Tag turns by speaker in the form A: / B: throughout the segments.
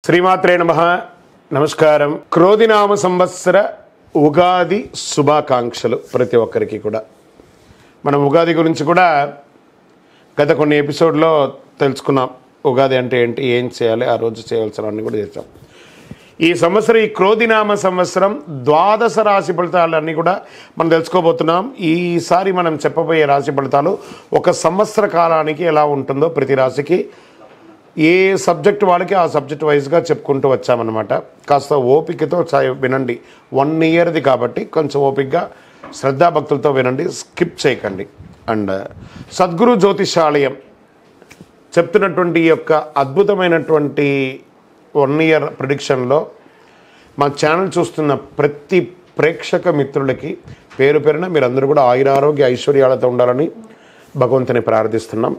A: శ్రీమాత్రే నమః. నమస్కారం. క్రోధినామ సంవత్సర ఉగాది శుభాకాంక్షలు ప్రతి ఒక్కరికి కూడా. మనం ఉగాది గురించి కూడా గత కొన్ని ఎపిసోడ్లో తెలుసుకున్నాం. ఉగాది అంటే ఏంటి, ఏం చేయాలి, ఆ రోజు చేయవలసినవన్నీ కూడా చేసాం. ఈ సంవత్సరం, ఈ క్రోధినామ సంవత్సరం ద్వాదశ రాశి ఫలితాలన్నీ కూడా మనం తెలుసుకోబోతున్నాం. ఈసారి మనం చెప్పబోయే రాశి ఫలితాలు ఒక సంవత్సర కాలానికి ఎలా ఉంటుందో ప్రతి రాశికి ఏ సబ్జెక్ట్ వాళ్ళకి ఆ సబ్జెక్ట్ వైజ్గా చెప్పుకుంటూ వచ్చామన్నమాట. కాస్త ఓపికతో వినండి. 1 ఇయర్ది కాబట్టి కొంచెం ఓపికగా శ్రద్ధాభక్తులతో వినండి, స్కిప్ చేయకండి. అండ్ సద్గురు జ్యోతిషాలయం చెప్తున్నటువంటి ఈ యొక్క అద్భుతమైనటువంటి 1 ఇయర్ ప్రిడిక్షన్లో మా ఛానల్ చూస్తున్న ప్రతి ప్రేక్షక మిత్రులకి పేరు పేరున మీరందరూ కూడా ఆయురారోగ్య ఐశ్వర్యాలతో ఉండాలని భగవంతుని ప్రార్థిస్తున్నాం.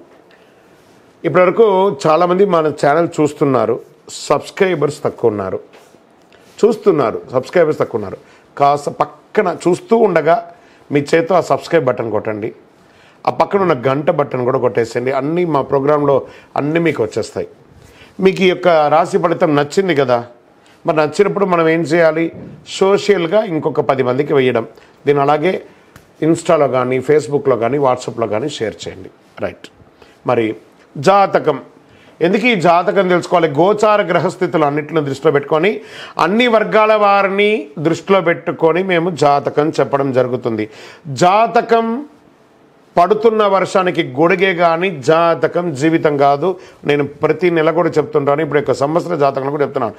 A: ఇప్పటివరకు చాలామంది మన ఛానల్ చూస్తున్నారు, సబ్స్క్రైబర్స్ తక్కువ ఉన్నారు. సబ్స్క్రైబర్స్ తక్కువ ఉన్నారు. కాస్త పక్కన చూస్తూ ఉండగా మీ చేతితో ఆ సబ్స్క్రైబ్ బటన్ కొట్టండి. ఆ పక్కన ఉన్న గంట బటన్ కూడా కొట్టేసేయండి. అన్నీ మా ప్రోగ్రాంలో అన్నీ మీకు వచ్చేస్తాయి. మీకు ఈ యొక్క రాశి ఫలితం నచ్చింది కదా, మరి నచ్చినప్పుడు మనం ఏం చేయాలి? సోషల్గా ఇంకొక 10 మందికి వేయడం. దీన్ని అలాగే ఇన్స్టాలో కానీ, ఫేస్బుక్లో కానీ, వాట్సాప్లో కానీ షేర్ చేయండి. రైట్. మరి జాతకం ఎందుకు ఈ జాతకం తెలుసుకోవాలి? గోచార గ్రహస్థితులు అన్నింటిని దృష్టిలో పెట్టుకొని, అన్ని వర్గాల వారిని దృష్టిలో పెట్టుకొని మేము జాతకం చెప్పడం జరుగుతుంది. జాతకం పడుతున్న వర్షానికి గొడుగే కానీ జాతకం జీవితం కాదు. నేను ప్రతి నెల కూడా చెప్తుంటాను, ఇప్పుడు యొక్క సంవత్సర జాతకం కూడా చెప్తున్నాను.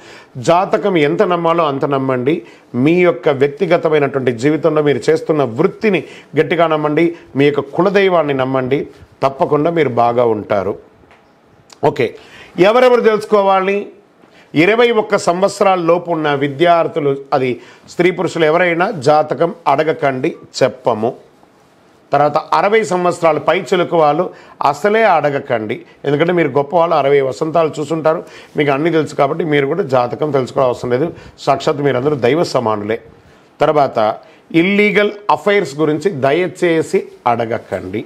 A: జాతకం ఎంత నమ్మాలో అంత నమ్మండి. మీ యొక్క వ్యక్తిగతమైనటువంటి జీవితంలో మీరు చేస్తున్న వృత్తిని గట్టిగా నమ్మండి. మీ యొక్క కులదైవాన్ని నమ్మండి. తప్పకుండా మీరు బాగా ఉంటారు. ఓకే, ఎవరెవరు తెలుసుకోవాలి? 21 సంవత్సరాల లోపు ఉన్న విద్యార్థులు, అది స్త్రీ పురుషులు ఎవరైనా జాతకం అడగకండి, చెప్పము. తర్వాత 60 సంవత్సరాలు పై చిలుకు వాళ్ళు అసలే అడగకండి. ఎందుకంటే మీరు గొప్ప వాళ్ళు, 60 వసంతాలు చూసుంటారు, మీకు అన్నీ తెలుసు కాబట్టి మీరు కూడా జాతకం తెలుసుకోవడం అవసరం లేదు. సాక్షాత్ మీరందరూ దైవ సమానులే. తర్వాత ఇల్లీగల్ అఫైర్స్ గురించి దయచేసి అడగకండి.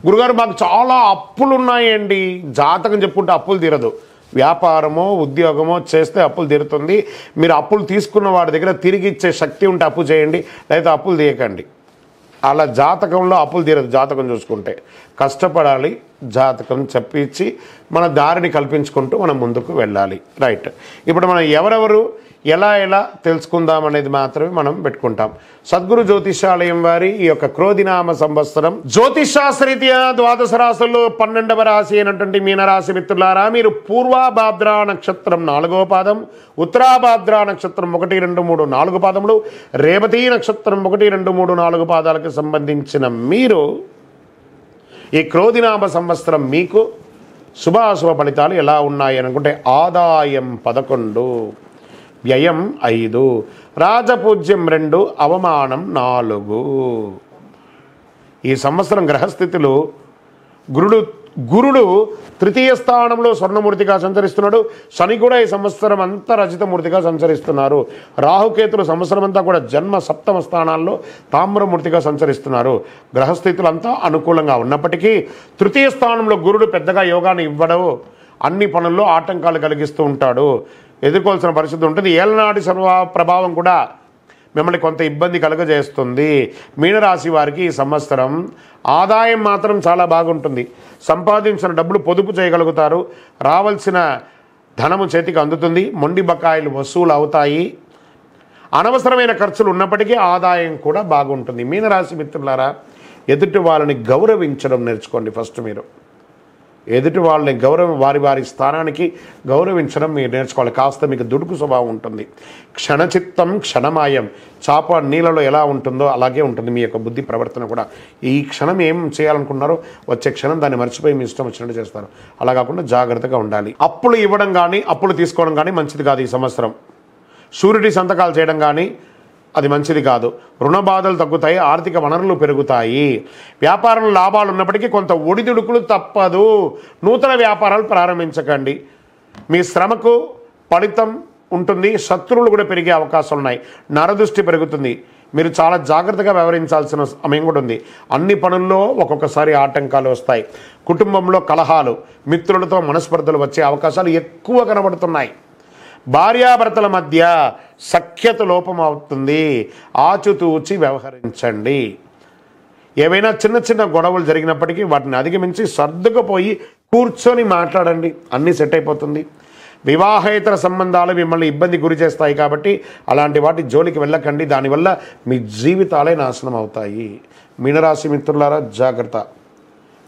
A: గురుగారు మాకు చాలా అప్పులు ఉన్నాయండి. జాతకం చెప్పుకుంటే అప్పులు తీరదు. వ్యాపారమో ఉద్యోగమో చేస్తే అప్పులు తీరుతుంది. మీరు అప్పులు తీసుకున్న వాడి దగ్గర తిరిగి ఇచ్చే శక్తి ఉంటే అప్పు చేయండి, లేదా అప్పులు తీయకండి. అలా జాతకంలో అప్పులు తీరదు. జాతకం చూసుకుంటే కష్టపడాలి. జాతకం చెప్పించి మన దారిని కల్పించుకుంటూ మనం ముందుకు వెళ్ళాలి. రైట్. ఇప్పుడు మనం ఎవరెవరు ఎలా తెలుసుకుందాం అనేది మాత్రమే మనం పెట్టుకుంటాం. సద్గురు జ్యోతిషాలయం వారి ఈ యొక్క క్రోధినామ సంవత్సరం జ్యోతిషాస్త్రరీత్యా ద్వాదశ రాశుల్లో 12వ రాశి అయినటువంటి మీనరాశి మిత్రులారా, మీరు పూర్వాభాద్ర నక్షత్రం 4వ పాదం, ఉత్తరాభాద్ర నక్షత్రం 1, 2, 3, 4 పాదములు, రేవతి నక్షత్రం 1, 2, 3, 4 పాదాలకు సంబంధించిన మీరు ఈ క్రోధినామ సంవత్సరం మీకు శుభాశుభ ఫలితాలు ఎలా ఉన్నాయి అనుకుంటే, ఆదాయం 11, వ్యయం 5, రాజపూజ్యం 2, అవమానం 4. ఈ సంవత్సరం గ్రహస్థితులు గురుడు తృతీయ స్థానంలో స్వర్ణమూర్తిగా సంచరిస్తున్నాడు. శని కూడా ఈ సంవత్సరం అంతా రజితమూర్తిగా సంచరిస్తున్నారు. రాహుకేతులు సంవత్సరం అంతా కూడా జన్మ 7వ స్థానాల్లో తామ్రమూర్తిగా సంచరిస్తున్నారు. గ్రహస్థితులంతా అనుకూలంగా ఉన్నప్పటికీ తృతీయ స్థానంలో గురుడు పెద్దగా యోగాన్ని ఇవ్వడు. అన్ని పనుల్లో ఆటంకాలు కలిగిస్తూ ఉంటాడు. ఎదుర్కోవాల్సిన పరిస్థితి ఉంటుంది. ఏలనాటి ప్రభావం కూడా మిమ్మల్ని కొంత ఇబ్బంది కలుగజేస్తుంది. మీనరాశి వారికి ఈ సంవత్సరం ఆదాయం మాత్రం చాలా బాగుంటుంది. సంపాదించిన డబ్బులు పొదుపు చేయగలుగుతారు. రావాల్సిన ధనము చేతికి అందుతుంది. మొండి బకాయిలు వసూలు అవుతాయి. అనవసరమైన ఖర్చులు ఉన్నప్పటికీ ఆదాయం కూడా బాగుంటుంది. మీనరాశి మిత్రులారా, ఎదుటి వాళ్ళని గౌరవించడం నేర్చుకోండి. ఫస్ట్ మీరు ఎదుటి వాళ్ళని వారి స్థానానికి గౌరవించడం మీరు నేర్చుకోవాలి. కాస్త మీకు దుడుకు స్వభావం ఉంటుంది. క్షణచిత్తం క్షణమాయం. చాప నీళ్ళలో ఎలా ఉంటుందో అలాగే ఉంటుంది మీ యొక్క బుద్ధి ప్రవర్తన కూడా. ఈ క్షణం ఏం చేయాలనుకున్నారో వచ్చే క్షణం దాన్ని మర్చిపోయి మీ ఇష్టం వచ్చినట్టు చేస్తారు. అలా కాకుండా జాగ్రత్తగా ఉండాలి. అప్పులు ఇవ్వడం కానీ అప్పులు తీసుకోవడం కానీ మంచిది కాదు. ఈ సంవత్సరం షూరిటీ సంతకాలు చేయడం కానీ అది మంచిది కాదు. రుణ బాధలు తగ్గుతాయి. ఆర్థిక వనరులు పెరుగుతాయి. వ్యాపారంలో లాభాలు ఉన్నప్పటికీ కొంత ఒడిదుడుకులు తప్పదు. నూతన వ్యాపారాలు ప్రారంభించకండి. మీ శ్రమకు ఫలితం ఉంటుంది. శత్రువులు కూడా పెరిగే అవకాశాలు ఉన్నాయి. నరదృష్టి పెరుగుతుంది. మీరు చాలా జాగ్రత్తగా వ్యవహరించాల్సిన సమయం కూడా ఉంది. అన్ని పనుల్లో ఒక్కొక్కసారి ఆటంకాలు వస్తాయి. కుటుంబంలో కలహాలు, మిత్రులతో మనస్పర్ధలు వచ్చే అవకాశాలు ఎక్కువ కనబడుతున్నాయి. భార్యాభర్తల మధ్య సఖ్యత లోపం అవుతుంది, ఆచితూచి వ్యవహరించండి. ఏవైనా చిన్న చిన్న గొడవలు జరిగినప్పటికీ వాటిని అధిగమించి సర్దుకుపోయి కూర్చొని మాట్లాడండి, అన్నీ సెట్ అయిపోతుంది. వివాహేతర సంబంధాలు మిమ్మల్ని ఇబ్బంది గురి చేస్తాయి కాబట్టి అలాంటి వాటి జోలికి వెళ్ళకండి, దానివల్ల మీ జీవితాలే నాశనం అవుతాయి. మీనరాశి మిత్రులారా జాగ్రత్త.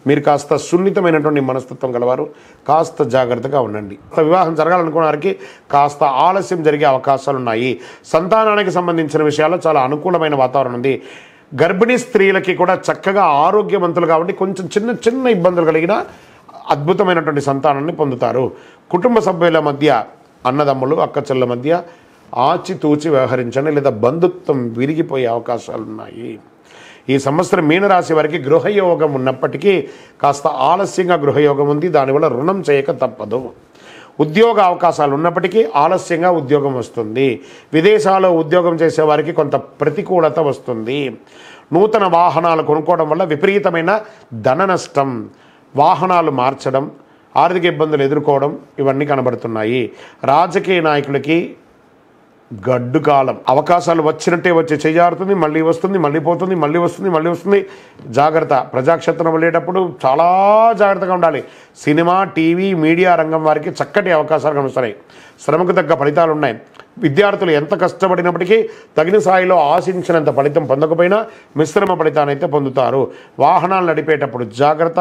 A: మీరు కాస్త సున్నితమైనటువంటి మనస్తత్వం గలవారు, కాస్త జాగ్రత్తగా ఉండండి. వివాహం జరగాలనుకున్న వారికి కాస్త ఆలస్యం జరిగే అవకాశాలు ఉన్నాయి. సంతానానికి సంబంధించిన విషయాల్లో చాలా అనుకూలమైన వాతావరణం ఉంది. గర్భిణీ స్త్రీలకి కూడా చక్కగా ఆరోగ్యవంతులు కాబట్టి కొంచెం చిన్న చిన్న ఇబ్బందులు కలిగిన అద్భుతమైనటువంటి సంతానాన్ని పొందుతారు. కుటుంబ సభ్యుల మధ్య, అన్నదమ్ములు అక్కచెల్ల మధ్య ఆచితూచి వ్యవహరించండి, లేదా బంధుత్వం విరిగిపోయే అవకాశాలు ఉన్నాయి. ఈ సంవత్సరం మీనరాశి వారికి గృహయోగం ఉన్నప్పటికీ కాస్త ఆలస్యంగా గృహయోగం ఉంది, దానివల్ల రుణం చేయక తప్పదు. ఉద్యోగ అవకాశాలు ఉన్నప్పటికీ ఆలస్యంగా ఉద్యోగం వస్తుంది. విదేశాల్లో ఉద్యోగం చేసేవారికి కొంత ప్రతికూలత వస్తుంది. నూతన వాహనాలు కొనుక్కోవడం వల్ల విపరీతమైన ధన నష్టం, వాహనాలు మార్చడం, ఆర్థిక ఇబ్బందులు ఎదుర్కోవడం ఇవన్నీ కనబడుతున్నాయి. రాజకీయ నాయకులకి గడ్డు కాలం. అవకాశాలు వచ్చినట్టే వచ్చి చేజారుతుంది, మళ్ళీ వస్తుంది, మళ్ళీ పోతుంది, మళ్ళీ వస్తుంది, మళ్ళీ వస్తుంది. జాగ్రత్త. ప్రజాక్షేత్రం వెళ్ళేటప్పుడు చాలా జాగ్రత్తగా ఉండాలి. సినిమా, టీవీ, మీడియా రంగం వారికి చక్కటి అవకాశాలు కనిపిస్తున్నాయి. శ్రమకు తగ్గ ఫలితాలు ఉన్నాయి. విద్యార్థులు ఎంత కష్టపడినప్పటికీ తగిన స్థాయిలో ఆశించినంత ఫలితం పొందకపోయినా మిశ్రమ ఫలితాన్ని అయితే పొందుతారు. వాహనాలు నడిపేటప్పుడు జాగ్రత్త.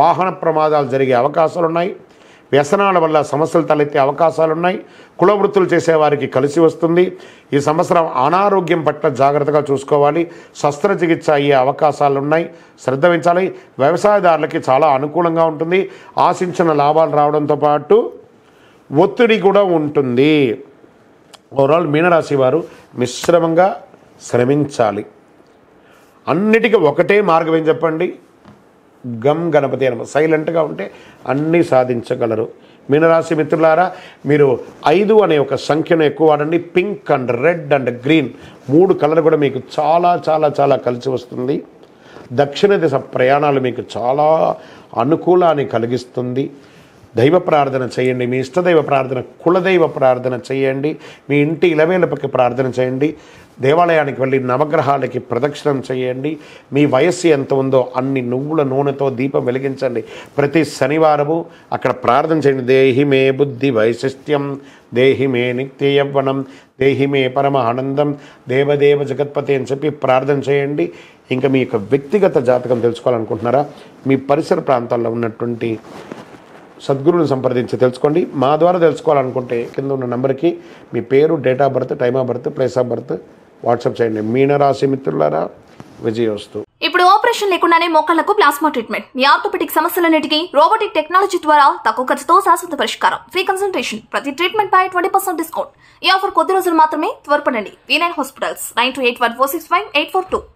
A: వాహన ప్రమాదాలు జరిగే అవకాశాలు ఉన్నాయి. వ్యసనాల వల్ల సమస్యలు తలెత్తే అవకాశాలున్నాయి. కుల వృత్తులు చేసేవారికి కలిసి వస్తుంది. ఈ సంవత్సరం అనారోగ్యం పట్ల జాగ్రత్తగా చూసుకోవాలి. శస్త్రచికిత్స అయ్యే అవకాశాలు ఉన్నాయి, శ్రద్ధ వహించాలి. వ్యవసాయదారులకి చాలా అనుకూలంగా ఉంటుంది. ఆశించిన లాభాలు రావడంతో పాటు ఒత్తిడి కూడా ఉంటుంది. ఓవరాల్ మీనరాశి వారు మిశ్రమంగా శ్రమించాలి. అన్నిటికీ ఒకటే మార్గం ఏం చెప్పండి? గమ్ గణపతి అనమాట. సైలెంట్గా ఉంటే అన్నీ సాధించగలరు. మీనరాశి మిత్రులారా, మీరు 5 అనే ఒక సంఖ్యను ఎక్కువ వాడండి. Pink and red and green 3 colour కూడా మీకు చాలా చాలా చాలా కలిసి వస్తుంది. దక్షిణ దిశ ప్రయాణాలు మీకు చాలా అనుకూలాన్ని కలిగిస్తుంది. దైవ ప్రార్థన చేయండి. మీ ఇష్టదైవ ప్రార్థన, కులదైవ ప్రార్థన చేయండి. మీ ఇంటి ఇలవేలపకి ప్రార్థన చేయండి. దేవాలయానికి వెళ్ళి నవగ్రహాలకి ప్రదక్షిణం చేయండి. మీ వయస్సు ఎంత ఉందో అన్ని నువ్వుల నూనెతో దీపం వెలిగించండి. ప్రతి శనివారము అక్కడ ప్రార్థన చేయండి. దేహి మే బుద్ధి వైశిష్ట్యం, దేహి మే నిత్య యవ్వనం, దేహి మే పరమ ఆనందం, దేవదేవ జగత్పతి అని చెప్పి ప్రార్థన చేయండి. ఇంకా మీ యొక్క వ్యక్తిగత జాతకం తెలుసుకోవాలనుకుంటున్నారా? మీ పరిసర ప్రాంతాల్లో ఉన్నటువంటి సద్గురువుని సంప్రదించి తెలుసుకోండి. మా ద్వారా తెలుసుకోవాలనుకుంటే కింద ఉన్న నెంబర్కి మీ పేరు, date of birth, time of birth, place of birth WhatsApp చేయండి. మీనరాశి మిత్రులారా విజయోస్తు.
B: ఇప్పుడు ఆపరేషన్ లేకుండానే మోకాళ్లకు ప్లాస్మా ట్రీట్మెంట్. మీ ఆర్థోపెటిక్ సమస్యలన్నిటికీ రోబోటిక్ టెక్నాలజీ ద్వారా తక్కువ ఖర్చుతో శాశ్వత పరిష్కారం. Free consultation. ప్రతి ట్రీట్మెంట్ పై 20% డిస్కౌంట్. ఈ ఆఫర్ కొద్ది రోజులు మాత్రమే. త్వరపడండి. V9 hospitals 9281465842.